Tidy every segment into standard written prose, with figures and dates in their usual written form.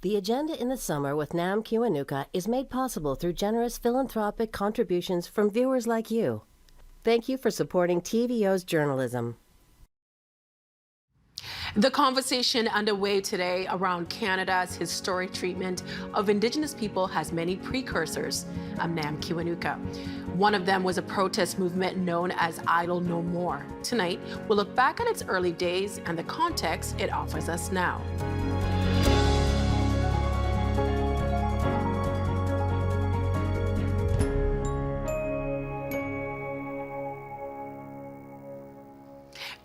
The Agenda in the Summer with Nam Kiwanuka is made possible through generous philanthropic contributions from viewers like you. Thank you for supporting TVO's journalism. The conversation underway today around Canada's historic treatment of Indigenous people has many precursors. I'm Nam Kiwanuka. One of them was a protest movement known as Idle No More. Tonight, we'll look back at its early days and the context it offers us now.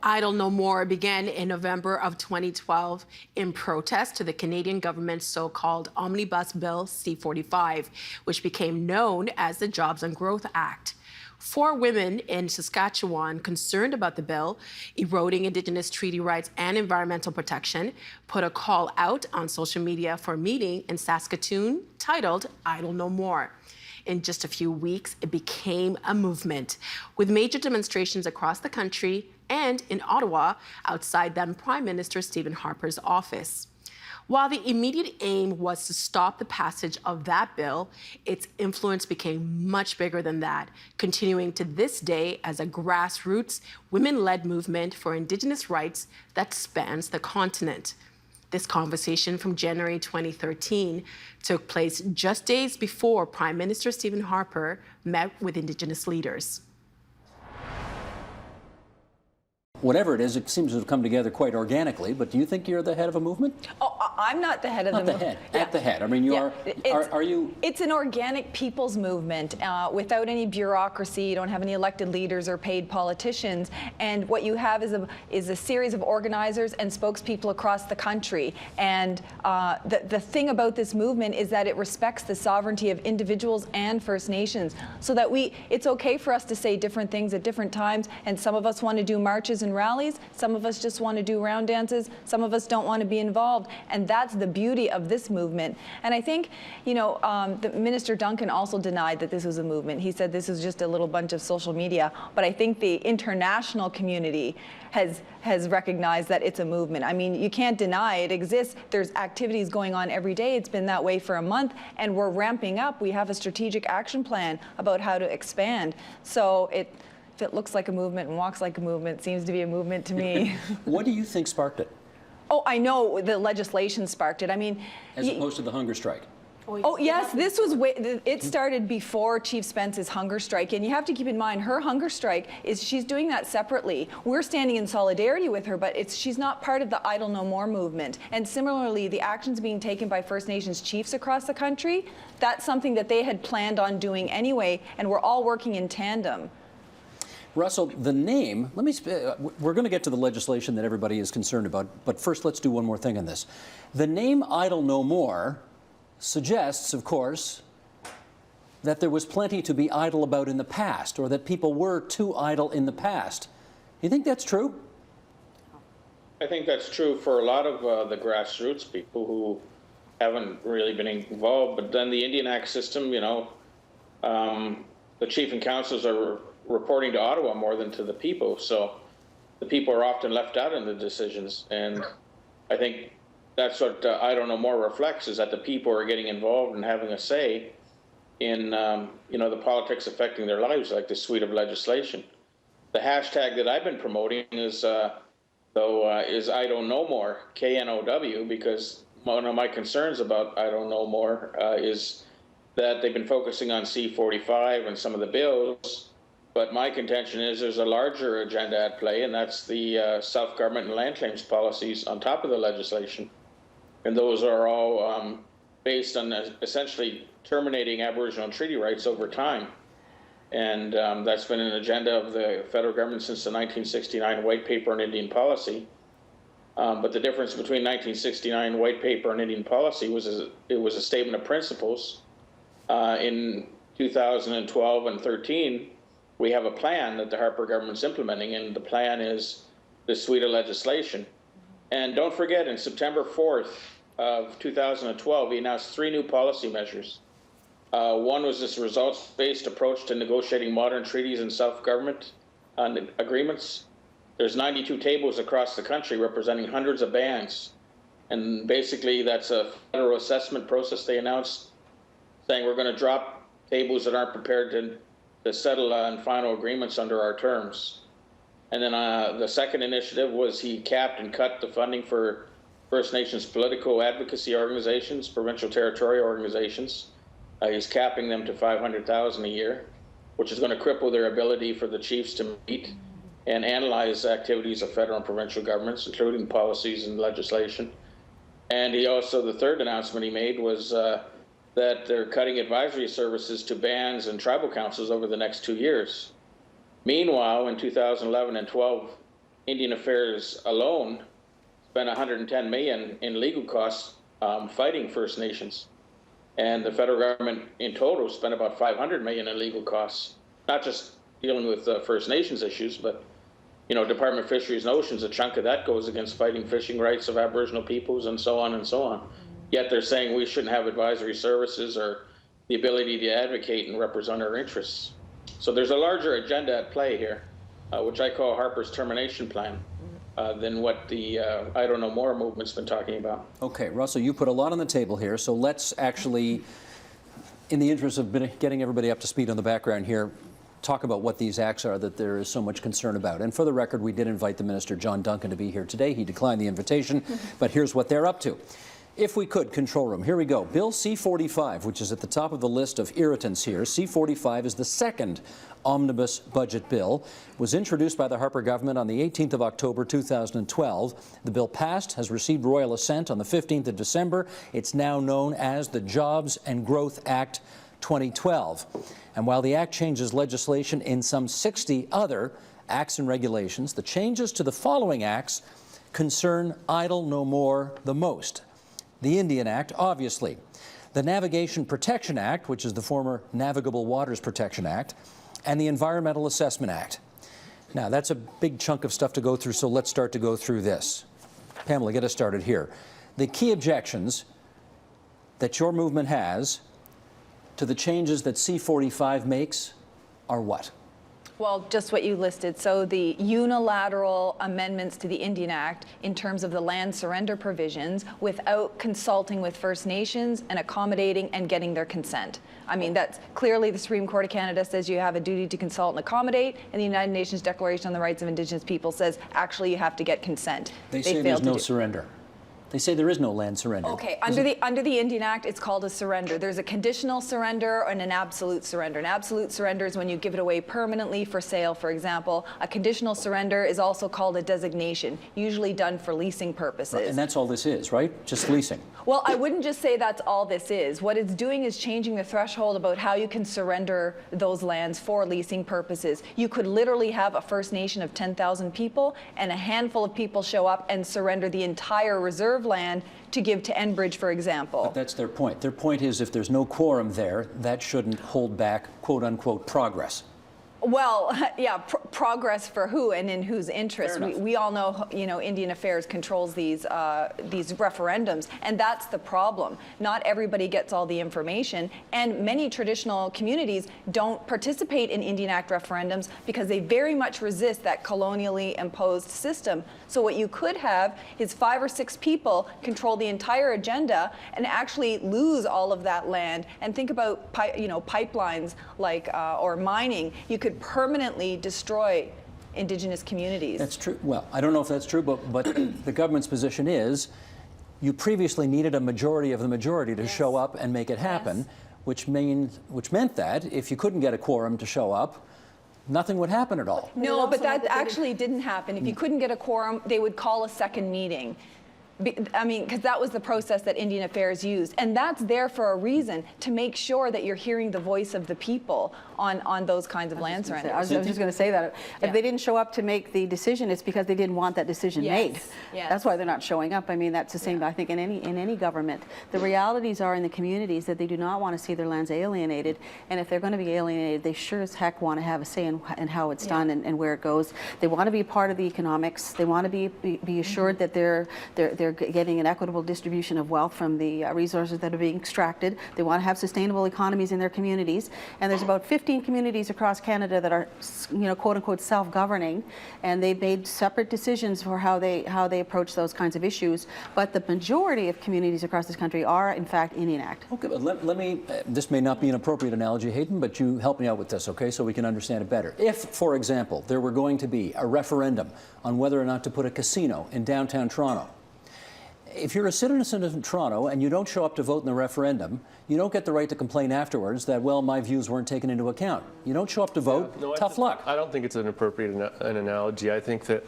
Idle No More began in November of 2012 in protest to the Canadian government's so-called omnibus bill C-45, which became known as the Jobs and Growth Act. 4 women in Saskatchewan concerned about the bill, eroding Indigenous treaty rights and environmental protection, put a call out on social media for a meeting in Saskatoon titled Idle No More. In just a few weeks, it became a movement, with major demonstrations across the country and in Ottawa, outside then Prime Minister Stephen Harper's office. While the immediate aim was to stop the passage of that bill, its influence became much bigger than that, continuing to this day as a grassroots, women-led movement for Indigenous rights that spans the continent. This conversation from January 2013 took place just days before Prime Minister Stephen Harper met with Indigenous leaders. Whatever it is, it seems to have come together quite organically, but do you think you're the head of a movement? Oh, I'm not the head of the movement. Not the head, at the head. I mean, you are you? It's an organic people's movement without any bureaucracy. You don't have any elected leaders or paid politicians. And what you have is a series of organizers and spokespeople across the country. And the thing about this movement is that it respects the sovereignty of individuals and First Nations, so that it's okay for us to say different things at different times. And some of us want to do marches and rallies, some of us just want to do round dances, some of us don't want to be involved, and that's the beauty of this movement. And I think, you know, the Minister Duncan also denied that this was a movement. He said this was just a little bunch of social media, but I think the international community has recognized that it's a movement. I mean, you can't deny it exists. There's activities going on every day. It's been that way for a month, and we're ramping up. We have a strategic action plan about how to expand. So if it looks like a movement and walks like a movement, it seems to be a movement to me. What do you think sparked it? Oh, I know the legislation sparked it. I mean, as opposed to the hunger strike. Oh yes, this was it started before Chief Spence's hunger strike, and you have to keep in mind her hunger strike she's doing that separately. We're standing in solidarity with her, but she's not part of the Idle No More movement. And similarly, the actions being taken by First Nations chiefs across the country, that's something that they had planned on doing anyway, and we're all working in tandem. Russell, the name, we're going to get to the legislation that everybody is concerned about, but first let's do one more thing on this. The name Idle No More suggests, of course, that there was plenty to be idle about in the past, or that people were too idle in the past. You think that's true? I think that's true for a lot of the grassroots people who haven't really been involved, but then the Indian Act system, you know, the chief and councils are reporting to Ottawa more than to the people, so the people are often left out in the decisions. And I think that's what Idle No More reflects, is that the people are getting involved and having a say in you know, the politics affecting their lives, like this suite of legislation. The hashtag that I've been promoting is is Idle No More, KNOW, because one of my concerns about Idle No More is that they've been focusing on C-45 and some of the bills. But my contention is there's a larger agenda at play, and that's the self-government and land claims policies on top of the legislation. And those are all based on essentially terminating Aboriginal treaty rights over time. And that's been an agenda of the federal government since the 1969 White Paper on Indian Policy. But the difference between 1969 White Paper on Indian Policy was it was a statement of principles. In 2012 and 13, we have a plan that the Harper government's implementing, and the plan is this suite of legislation. And don't forget, in September 4th of 2012, we announced 3 new policy measures. One was this results-based approach to negotiating modern treaties and self-government agreements. There's 92 tables across the country representing hundreds of bands. And basically, that's a federal assessment process they announced, saying we're going to drop tables that aren't prepared to settle on final agreements under our terms. And then the second initiative was he capped and cut the funding for First Nations political advocacy organizations, provincial territorial organizations. He's capping them to $500,000 a year, which is going to cripple their ability for the chiefs to meet and analyze activities of federal and provincial governments, including policies and legislation. And he also, the third announcement he made was that they're cutting advisory services to bands and tribal councils over the next 2 years. Meanwhile, in 2011 and 12, Indian Affairs alone spent $110 million in legal costs fighting First Nations. And the federal government in total spent about $500 million in legal costs, not just dealing with First Nations issues, but Department of Fisheries and Oceans, a chunk of that goes against fighting fishing rights of Aboriginal peoples and so on and so on. Yet they're saying we shouldn't have advisory services or the ability to advocate and represent our interests. So there's a larger agenda at play here, which I call Harper's termination plan, than what the I Don't Know More movement's been talking about. Okay, Russell, you put a lot on the table here, so let's actually, in the interest of getting everybody up to speed on the background here, talk about what these acts are that there is so much concern about. And for the record, we did invite the Minister, John Duncan, to be here today. He declined the invitation, but here's what they're up to. If we could, control room, here we go. Bill C-45, which is at the top of the list of irritants here. C-45 is the second omnibus budget bill. Was introduced by the Harper government on the 18th of October 2012. The bill passed, has received royal assent on the 15th of December. It's now known as the Jobs and Growth Act 2012. And while the act changes legislation in some 60 other acts and regulations, the changes to the following acts concern Idle No More the most. The Indian Act, obviously. The Navigation Protection Act, which is the former Navigable Waters Protection Act, and the Environmental Assessment Act. Now, that's a big chunk of stuff to go through, so let's start to go through this. Pamela, get us started here. The key objections that your movement has to the changes that C-45 makes are what? Well, just what you listed. So the unilateral amendments to the Indian Act in terms of the land surrender provisions without consulting with First Nations and accommodating and getting their consent. I mean, that's clearly the Supreme Court of Canada says you have a duty to consult and accommodate, and the United Nations Declaration on the Rights of Indigenous People says actually you have to get consent. They say there's no surrender. They say there is no land surrender. Okay, under the Indian Act, it's called a surrender. There's a conditional surrender and an absolute surrender. An absolute surrender is when you give it away permanently for sale, for example. A conditional surrender is also called a designation, usually done for leasing purposes. Right, and that's all this is, right? Just leasing. Well, I wouldn't just say that's all this is. What it's doing is changing the threshold about how you can surrender those lands for leasing purposes. You could literally have a First Nation of 10,000 people and a handful of people show up and surrender the entire reserve land to give to Enbridge, for example. But that's their point. Their point is if there's no quorum there, that shouldn't hold back, quote unquote, progress. Well, yeah, progress for who and in whose interest? We all know, Indian Affairs controls these referendums, and that's the problem. Not everybody gets all the information, and many traditional communities don't participate in Indian Act referendums because they very much resist that colonially imposed system. So what you could have is 5 or 6 people control the entire agenda and actually lose all of that land. And think about, pipelines like or mining. You could permanently destroy Indigenous communities. That's true. Well, I don't know if that's true, but the government's position is you previously needed a majority of the majority to show up and make it happen, which meant that if you couldn't get a quorum to show up, nothing would happen at all. No, but that actually didn't happen. If you couldn't get a quorum, they would call a second meeting. I mean, because that was the process that Indian Affairs used. And that's there for a reason, to make sure that you're hearing the voice of the people on those kinds of land surrenders. I was just going to say that. If they didn't show up to make the decision, it's because they didn't want that decision made. Yes. That's why they're not showing up. I mean, that's the same, I think, in any government. The realities are in the communities that they do not want to see their lands alienated. And if they're going to be alienated, they sure as heck want to have a say in how it's done and where it goes. They want to be part of the economics. They want to be assured that their they're getting an equitable distribution of wealth from the resources that are being extracted. They want to have sustainable economies in their communities. And there's about 15 communities across Canada that are, quote unquote, self-governing, and they've made separate decisions for how they approach those kinds of issues. But the majority of communities across this country are, in fact, Indian Act. Okay, but let me, this may not be an appropriate analogy, Hayden, but you help me out with this, okay, so we can understand it better. If, for example, there were going to be a referendum on whether or not to put a casino in downtown Toronto, if you're a citizen of Toronto and you don't show up to vote in the referendum, you don't get the right to complain afterwards that, well, my views weren't taken into account. You don't show up to vote, tough luck. I don't think it's an appropriate an analogy. I think that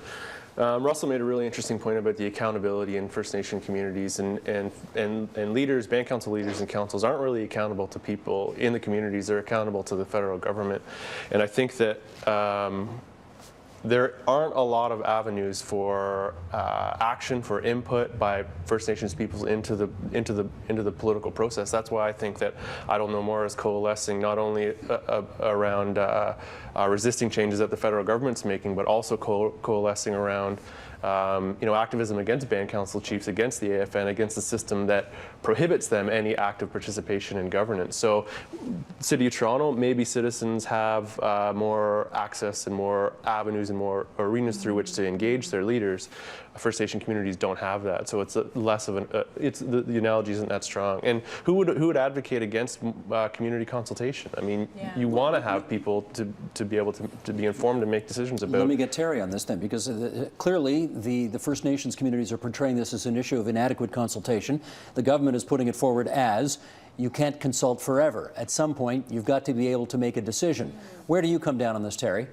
Russell made a really interesting point about the accountability in First Nation communities, and leaders, band council leaders and councils aren't really accountable to people in the communities. They're accountable to the federal government. And I think that there aren't a lot of avenues for action, for input by First Nations peoples into the political process. That's why I think that Idle No More is coalescing not only around resisting changes that the federal government's making, but also coalescing around activism against band council chiefs, against the AFN, against the system that prohibits them any active participation in governance. So, City of Toronto, maybe citizens have more access and more avenues and more arenas through which to engage their leaders. First Nation communities don't have that, so it's less of an. The analogy isn't that strong. And who would advocate against community consultation? I mean, you want to have people to be able to be informed and make decisions about. Let me get Terry on this then, because clearly the First Nations communities are portraying this as an issue of inadequate consultation. The government is putting it forward as you can't consult forever. At some point, you've got to be able to make a decision. Where do you come down on this, Terry?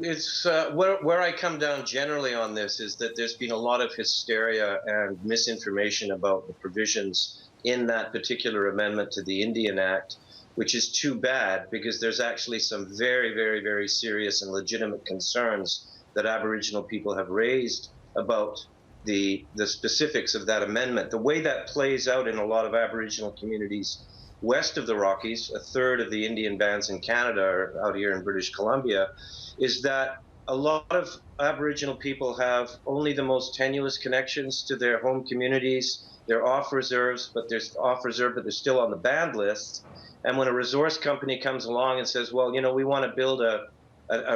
It's where I come down generally on this is that there's been a lot of hysteria and misinformation about the provisions in that particular amendment to the Indian Act, which is too bad because there's actually some very, very, very serious and legitimate concerns that Aboriginal people have raised about the specifics of that amendment. The way that plays out in a lot of Aboriginal communities west of the Rockies, a third of the Indian bands in Canada are out here in British Columbia, is that a lot of Aboriginal people have only the most tenuous connections to their home communities. They're off reserves, but they're still on the band list. And when a resource company comes along and says, well, we want to build a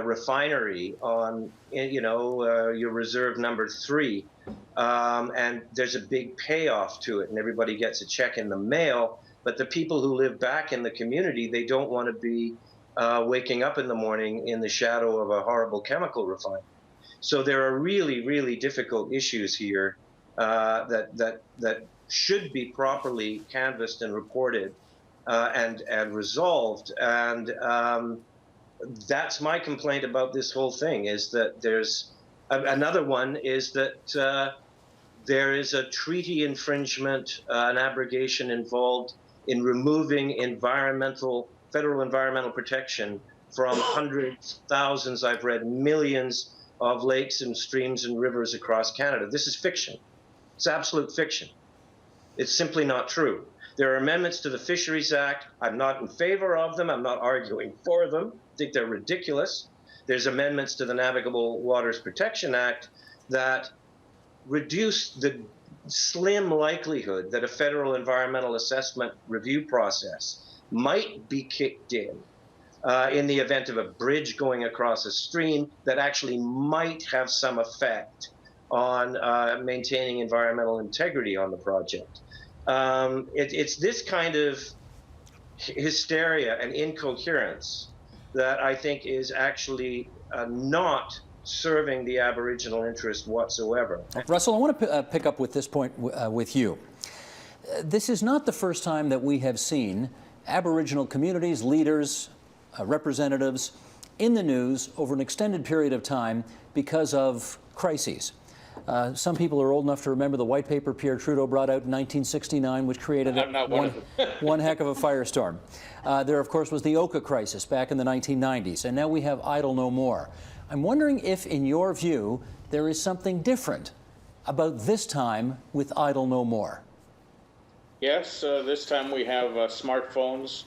refinery on, your reserve number 3, and there's a big payoff to it, and everybody gets a check in the mail, but the people who live back in the community, they don't want to be waking up in the morning in the shadow of a horrible chemical refinery. So there are really, really difficult issues here that should be properly canvassed and reported and resolved. And that's my complaint about this whole thing, is that there's another one is that there is a treaty infringement, an abrogation involved in removing federal environmental protection from hundreds, thousands, I've read millions of lakes and streams and rivers across Canada. This is fiction. It's absolute fiction. It's simply not true. There are amendments to the Fisheries Act. I'm not in favor of them. I'm not arguing for them. I think they're ridiculous. There's amendments to the Navigable Waters Protection Act that reduce the slim likelihood that a federal environmental assessment review process might be kicked in the event of a bridge going across a stream that actually might have some effect on maintaining environmental integrity on the project. It's this kind of hysteria and incoherence that I think is actually not serving the Aboriginal interest whatsoever. Russell, I want to pick up with this point with you. This is not the first time that we have seen Aboriginal communities, leaders, representatives in the news over an extended period of time because of crises. Some people are old enough to remember the white paper Pierre Trudeau brought out in 1969, which created one heck of a firestorm. There, of course, was the Oka crisis back in the 1990s, and now we have Idle No More. I'm wondering if, in your view, there is something different about this time with Idle No More. Yes, this time we have smartphones,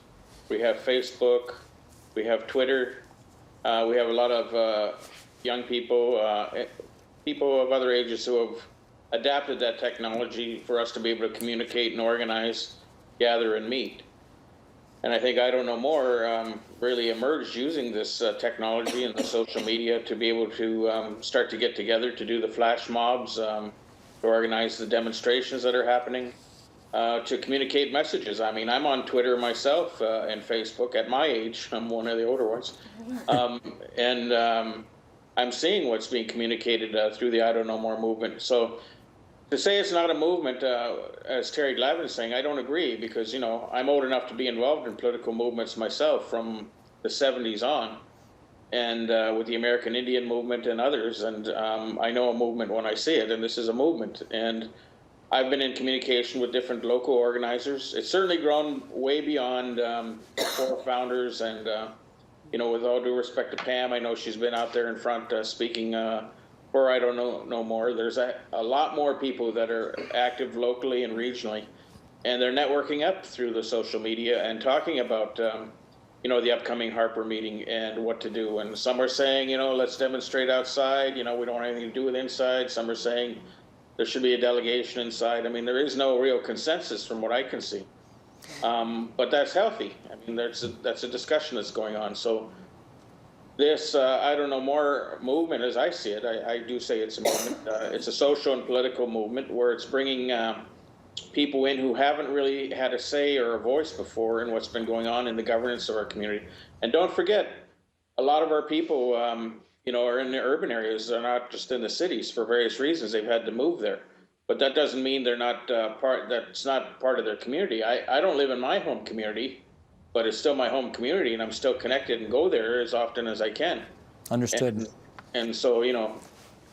we have Facebook, we have Twitter, we have a lot of young people, people of other ages who have adapted that technology for us to be able to communicate and organize, gather, and meet. And I think I Don't Know More really emerged using this technology and the social media to be able to start to get together, to do the flash mobs, to organize the demonstrations that are happening, to communicate messages. I mean, I'm on Twitter myself and Facebook at my age. I'm one of the older ones. I'm seeing what's being communicated through the I Don't Know More movement. So to say it's not a movement, as Terry Glavin is saying, I don't agree, because, you know, I'm old enough to be involved in political movements myself from the 70s on, and with the American Indian movement and others. And I know a movement when I see it, and this is a movement. And I've been in communication with different local organizers. It's certainly grown way beyond the four founders. And, you know, with all due respect to Pam, I know she's been out there in front speaking for I Don't Know More. There's a lot more people that are active locally and regionally, and they're networking up through the social media and talking about, you know, the upcoming Harper meeting and what to do. And some are saying, you know, let's demonstrate outside. You know, we don't want anything to do with inside. Some are saying there should be a delegation inside. I mean, there is no real consensus from what I can see. But that's healthy. I mean, that's a discussion that's going on. So this I Don't Know More movement, as I see it, I do say it's a movement. It's a social and political movement where it's bringing people in who haven't really had a say or a voice before in what's been going on in the governance of our community. And don't forget, a lot of our people, you know, are in the urban areas. They're not just in the cities for various reasons. They've had to move there. But that doesn't mean they're not that's not part of their community. I don't live in my home community, but it's still my home community, and I'm still connected and go there as often as I can. Understood. And so, you know,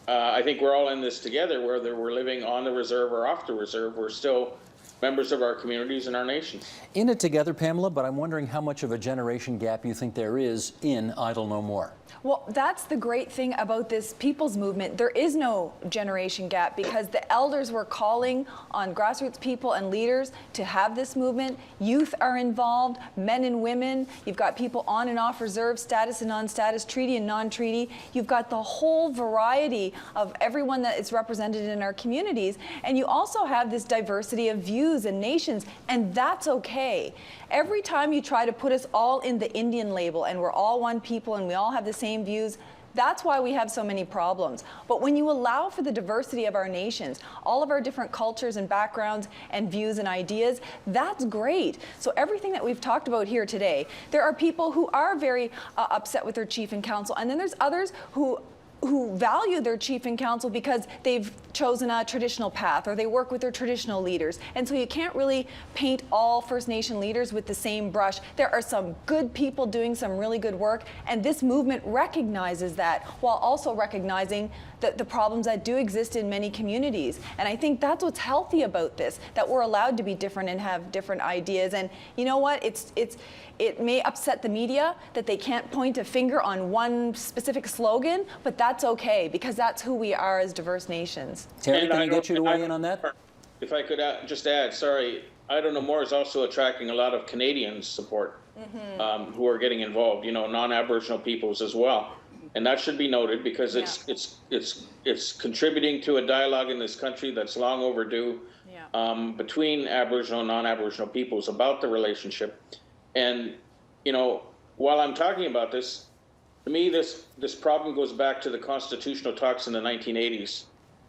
I think we're all in this together, whether we're living on the reserve or off the reserve. We're still members of our communities and our nations. In it together, Pamela, but I'm wondering how much of a generation gap you think there is in I Don't Know More. Well, that's the great thing about this people's movement. There is no generation gap, because the elders were calling on grassroots people and leaders to have this movement. Youth are involved, men and women. You've got people on and off reserve, status and non-status, treaty and non-treaty. You've got the whole variety of everyone that is represented in our communities. And you also have this diversity of views and nations, and that's okay. Every time you try to put us all in the Indian label and we're all one people and we all have the same views, that's why we have so many problems. But when you allow for the diversity of our nations, all of our different cultures and backgrounds and views and ideas, that's great. So everything that we've talked about here today, there are people who are very upset with their chief and council, and then there's others who value their chief and council because they've chosen a traditional path or they work with their traditional leaders. And so you can't really paint all First Nation leaders with the same brush. There are some good people doing some really good work, and this movement recognizes that while also recognizing the problems that do exist in many communities. And I think that's what's healthy about this, that we're allowed to be different and have different ideas. And you know what? It may upset the media that they can't point a finger on one specific slogan, but that's okay, because that's who we are as diverse nations. Terry, can I get you to weigh in on that? If I could just add, sorry, I Don't Know More is also attracting a lot of Canadian support who are getting involved, you know, non-Aboriginal peoples as well. And that should be noted, because it's contributing to a dialogue in this country that's long overdue between Aboriginal and non-Aboriginal peoples about the relationship. And, you know, while I'm talking about this, to me, this problem goes back to the constitutional talks in the 1980s.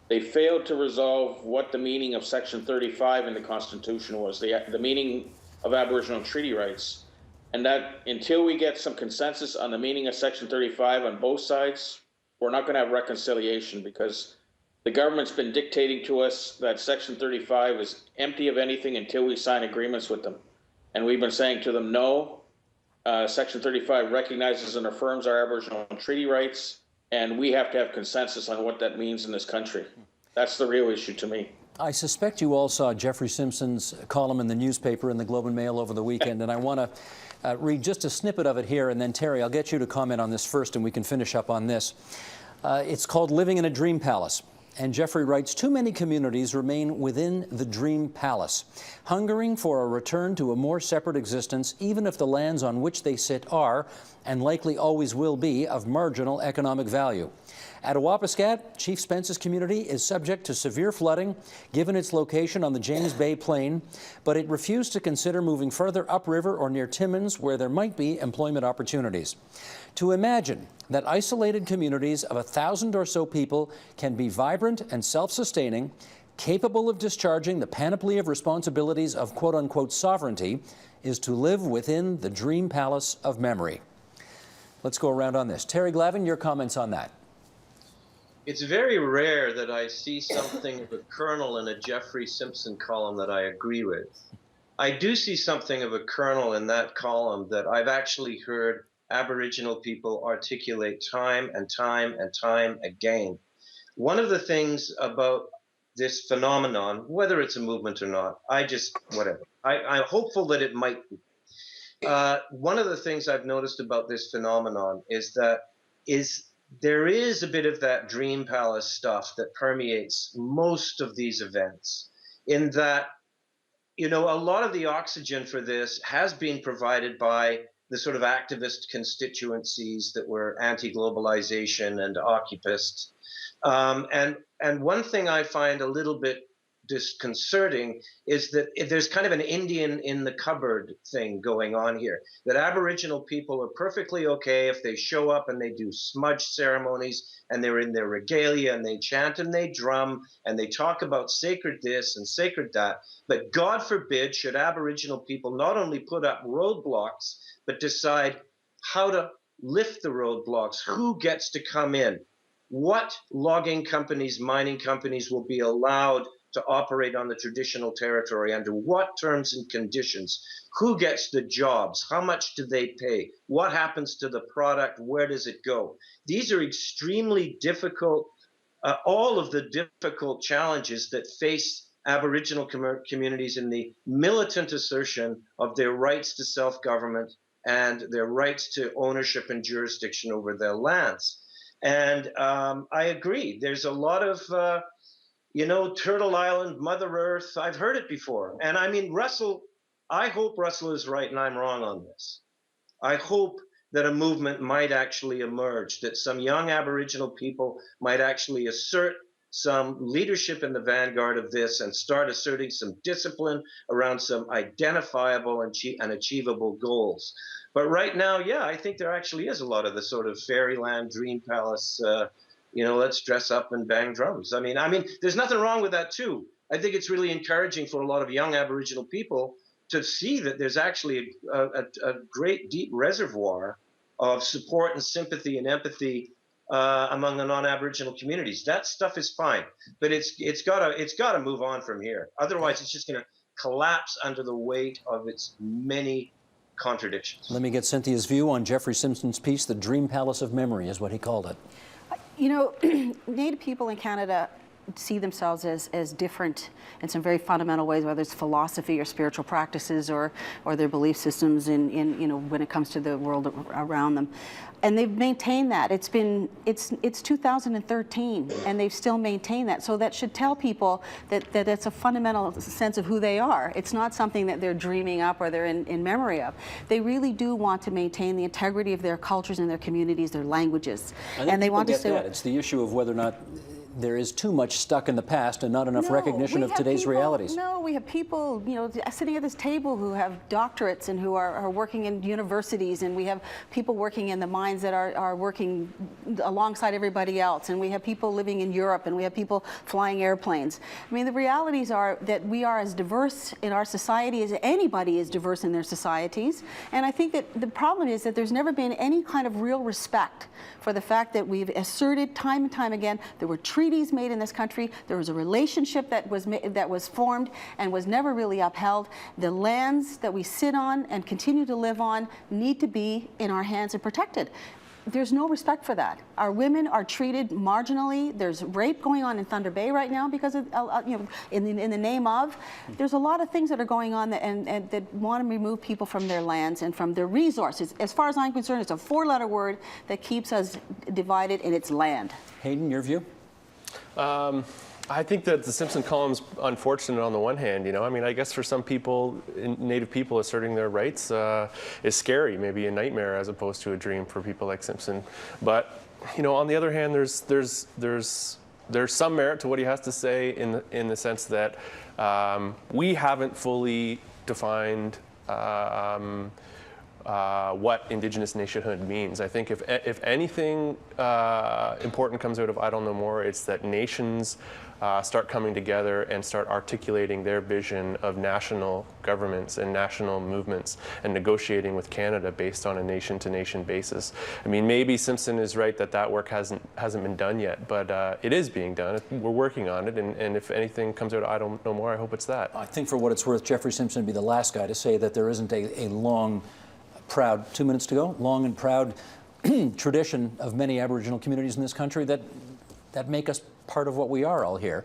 They failed to resolve what the meaning of Section 35 in the Constitution was, the meaning of Aboriginal treaty rights. And that until we get some consensus on the meaning of Section 35 on both sides, we're not going to have reconciliation, because the government's been dictating to us that Section 35 is empty of anything until we sign agreements with them. And we've been saying to them, no, Section 35 recognizes and affirms our Aboriginal treaty rights, and we have to have consensus on what that means in this country. That's the real issue to me. I suspect you all saw Jeffrey Simpson's column in the newspaper in the Globe and Mail over the weekend, and I want to read just a snippet of it here, and then Terry, I'll get you to comment on this first, and we can finish up on this. It's called Living in a Dream Palace. And Jeffrey writes, too many communities remain within the dream palace, hungering for a return to a more separate existence, even if the lands on which they sit are, and likely always will be, of marginal economic value. At Awapiskat, Chief Spence's community is subject to severe flooding given its location on the James Bay Plain, but it refused to consider moving further upriver or near Timmins where there might be employment opportunities. To imagine that isolated communities of 1,000 or so people can be vibrant and self-sustaining, capable of discharging the panoply of responsibilities of quote-unquote sovereignty, is to live within the dream palace of memory. Let's go around on this. Terry Glavin, your comments on that. It's very rare that I see something of a kernel in a Jeffrey Simpson column that I agree with. I do see something of a kernel in that column that I've actually heard Aboriginal people articulate time and time and time again. One of the things about this phenomenon, whether it's a movement or not, whatever. I'm hopeful that it might be. One of the things I've noticed about this phenomenon is that there is a bit of that dream palace stuff that permeates most of these events, in that, you know, a lot of the oxygen for this has been provided by the sort of activist constituencies that were anti-globalization and occupists. And one thing I find a little bit disconcerting is that there's kind of an Indian in the cupboard thing going on here, that Aboriginal people are perfectly okay if they show up and they do smudge ceremonies and they're in their regalia and they chant and they drum and they talk about sacred this and sacred that. But God forbid should Aboriginal people not only put up roadblocks, but decide how to lift the roadblocks, who gets to come in, what logging companies, mining companies will be allowed to operate on the traditional territory, under what terms and conditions, who gets the jobs, how much do they pay, what happens to the product, where does it go. These are extremely difficult, all of the difficult challenges that face Aboriginal communities in the militant assertion of their rights to self-government and their rights to ownership and jurisdiction over their lands. And I agree, there's a lot of you know, Turtle Island, Mother Earth, I've heard it before. And I mean, Russell, I hope Russell is right and I'm wrong on this. I hope that a movement might actually emerge, that some young Aboriginal people might actually assert some leadership in the vanguard of this and start asserting some discipline around some identifiable and achievable goals. But right now, yeah, I think there actually is a lot of the sort of fairyland dream palace, you know, let's dress up and bang drums. I mean, there's nothing wrong with that too. I think it's really encouraging for a lot of young Aboriginal people to see that there's actually a great deep reservoir of support and sympathy and empathy among the non-Aboriginal communities. That stuff is fine, but it's got to move on from here. Otherwise, it's just going to collapse under the weight of its many contradictions. Let me get Cynthia's view on Jeffrey Simpson's piece, "The Dream Palace of Memory" is what he called it. You know, Native people in Canada see themselves as different in some very fundamental ways, whether it's philosophy or spiritual practices or their belief systems in you know, when it comes to the world around them. And they've maintained that. It's 2013 and they've still maintained that. So that should tell people that it's a fundamental sense of who they are. It's not something that they're dreaming up or they're in memory of. They really do want to maintain the integrity of their cultures and their communities, their languages. And they want to say that. It's the issue of whether or not there is too much stuck in the past and not enough recognition of today's realities. No, we have people, you know, sitting at this table who have doctorates and who are working in universities, and we have people working in the mines that are working alongside everybody else, and we have people living in Europe, and we have people flying airplanes. I mean, the realities are that we are as diverse in our society as anybody is diverse in their societies, and I think that the problem is that there's never been any kind of real respect for the fact that we've asserted time and time again there were treaties made in this country, there was a relationship that was formed and was never really upheld. The lands that we sit on and continue to live on need to be in our hands and protected. There's no respect for that. Our women are treated marginally. There's rape going on in Thunder Bay right now because of, you know, in the name of. There's a lot of things that are going on that want to remove people from their lands and from their resources. As far as I'm concerned, it's a four-letter word that keeps us divided in its land. Hayden, your view? I think that the Simpson column's unfortunate on the one hand, you know. I mean, I guess for some people, Native people asserting their rights is scary, maybe a nightmare as opposed to a dream for people like Simpson. But on the other hand, there's some merit to what he has to say in the sense that we haven't fully defined what Indigenous nationhood means. I think if anything important comes out of I Don't Know More, it's that nations start coming together and start articulating their vision of national governments and national movements and negotiating with Canada based on a nation-to-nation basis. I mean, maybe Simpson is right that work hasn't been done yet, but it is being done. We're working on it, and if anything comes out of I Don't Know More, I hope it's that. I think for what it's worth, Jeffrey Simpson would be the last guy to say that there isn't a long, proud, 2 minutes to go, long and proud tradition of many Aboriginal communities in this country that make us part of what we are all here.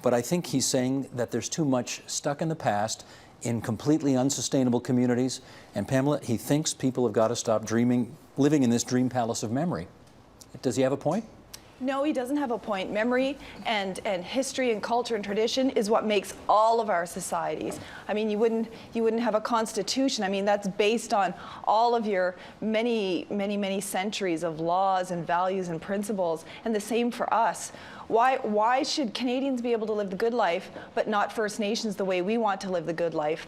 But I think he's saying that there's too much stuck in the past in completely unsustainable communities. And Pamela, he thinks people have got to stop living in this dream palace of memory. Does he have a point? No, he doesn't have a point. Memory and history and culture and tradition is what makes all of our societies. I mean, you wouldn't have a constitution. I mean, that's based on all of your many centuries of laws and values and principles, and the same for us. Why should Canadians be able to live the good life, but not First Nations the way we want to live the good life?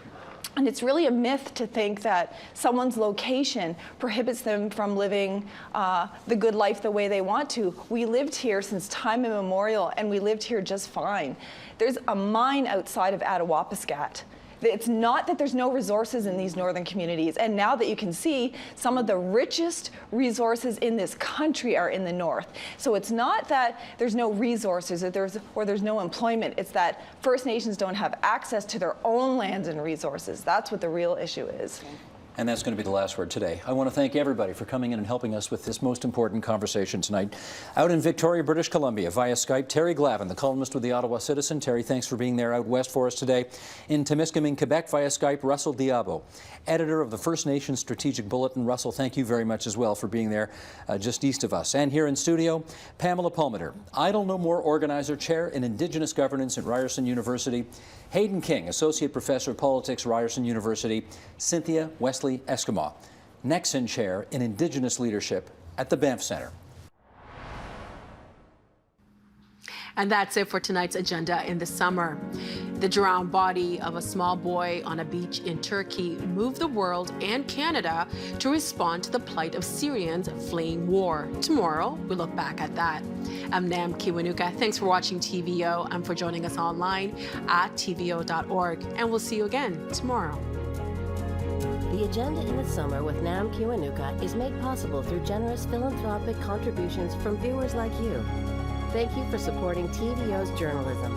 And it's really a myth to think that someone's location prohibits them from living the good life the way they want to. We lived here since time immemorial, and we lived here just fine. There's a mine outside of Attawapiskat. It's not that there's no resources in these northern communities, and now that you can see, some of the richest resources in this country are in the north. So it's not that there's no resources or there's no employment, it's that First Nations don't have access to their own lands and resources. That's what the real issue is. And that's going to be the last word today. I want to thank everybody for coming in and helping us with this most important conversation tonight. Out in Victoria, British Columbia, via Skype, Terry Glavin, the columnist with the Ottawa Citizen. Terry, thanks for being there out west for us today. In Temiskaming, Quebec, via Skype, Russell Diabo, editor of the First Nations Strategic Bulletin. Russell, thank you very much as well for being there just east of us. And here in studio, Pamela Palmater, I Don't Know More organizer, chair in Indigenous Governance at Ryerson University. Hayden King, Associate Professor of Politics, Ryerson University. Cynthia Wesley Eskimo, Nexon Chair in Indigenous Leadership at the Banff Centre. And that's it for tonight's agenda in the summer. The drowned body of a small boy on a beach in Turkey moved the world and Canada to respond to the plight of Syrians fleeing war. Tomorrow, we look back at that. I'm Nam Kiwanuka. Thanks for watching TVO and for joining us online at tvo.org. And we'll see you again tomorrow. The Agenda in the Summer with Nam Kiwanuka is made possible through generous philanthropic contributions from viewers like you. Thank you for supporting TVO's journalism.